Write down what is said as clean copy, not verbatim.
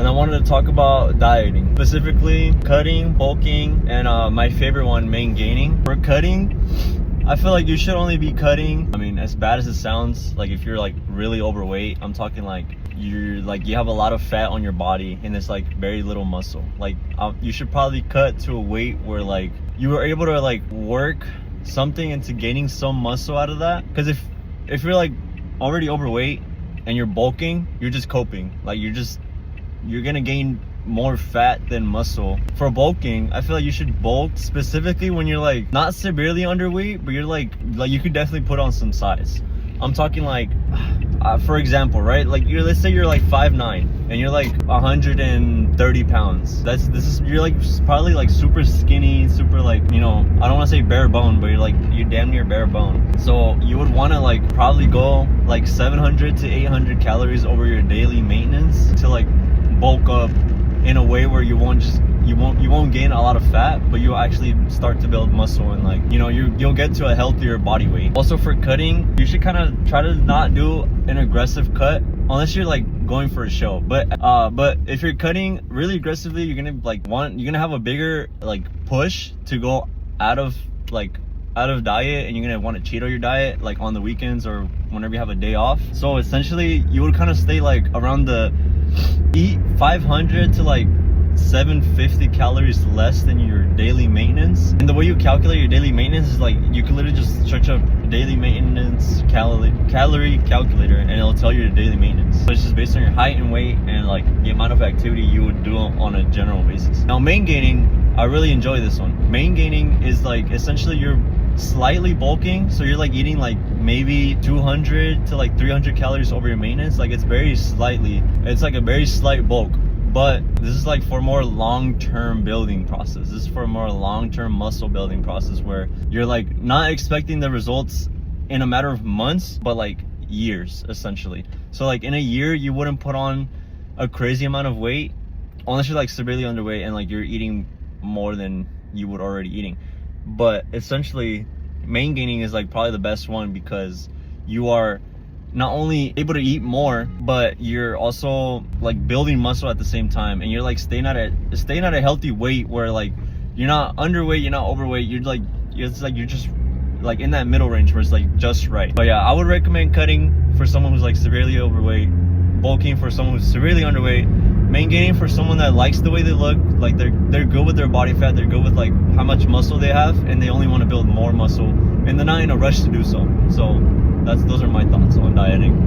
and I wanted to talk about dieting, specifically cutting, bulking, and my favorite one, main gaining. For cutting, I feel like you should only be cutting, I mean, as bad as it sounds, like if you're like really overweight, I'm talking like you have a lot of fat on your body and it's like very little muscle. Like you should probably cut to a weight where like you were able to like work something into gaining some muscle out of that. Because if you're like already overweight and you're bulking, you're just coping. Like you're gonna gain more fat than muscle. For bulking, I feel like you should bulk specifically when you're like not severely underweight, but you're like you could definitely put on some size. I'm talking like for example, right, like let's say you're like 5'9" and you're like 130 pounds. You're like probably like super skinny, super like, you know, I don't want to say bare bone, but you're damn near bare bone. So you would want to like probably go like 700 to 800 calories over your daily maintenance to like bulk up in a way where you won't gain a lot of fat, but you'll actually start to build muscle and like, you know, you'll get to a healthier body weight. Also for cutting, you should kind of try to not do an aggressive cut unless you're like going for a show. But if you're cutting really aggressively, you're gonna have a bigger like push to go out of diet, and you're gonna want to cheat on your diet like on the weekends or whenever you have a day off. So essentially you would kind of stay like around eat 500 to like 750 calories less than your daily maintenance. And the way you calculate your daily maintenance is like you can literally just search up daily maintenance calorie calculator and it'll tell you your daily maintenance. So it's just based on your height and weight and like the amount of activity you would do on a general basis. Now main gaining, I really enjoy this one. Main gaining is like essentially you're slightly bulking, so you're like eating like maybe 200 to like 300 calories over your maintenance. Like it's like a very slight bulk. But this is like for more long-term building process. This is for a more long-term muscle building process where you're like not expecting the results in a matter of months, but like years essentially. So like in a year, you wouldn't put on a crazy amount of weight unless you're like severely underweight and like you're eating more than you would already eating. But essentially main gaining is like probably the best one because you are not only able to eat more, but you're also like building muscle at the same time, and you're like staying at a healthy weight where like you're not underweight, you're not overweight, you're just like in that middle range where it's like just right. But yeah, I would recommend cutting for someone who's like severely overweight, bulking for someone who's severely underweight, main gaining for someone that likes the way they look, like they're good with their body fat, they're good with like how much muscle they have, and they only want to build more muscle and they're not in a rush to do so. So those are my thoughts on dieting.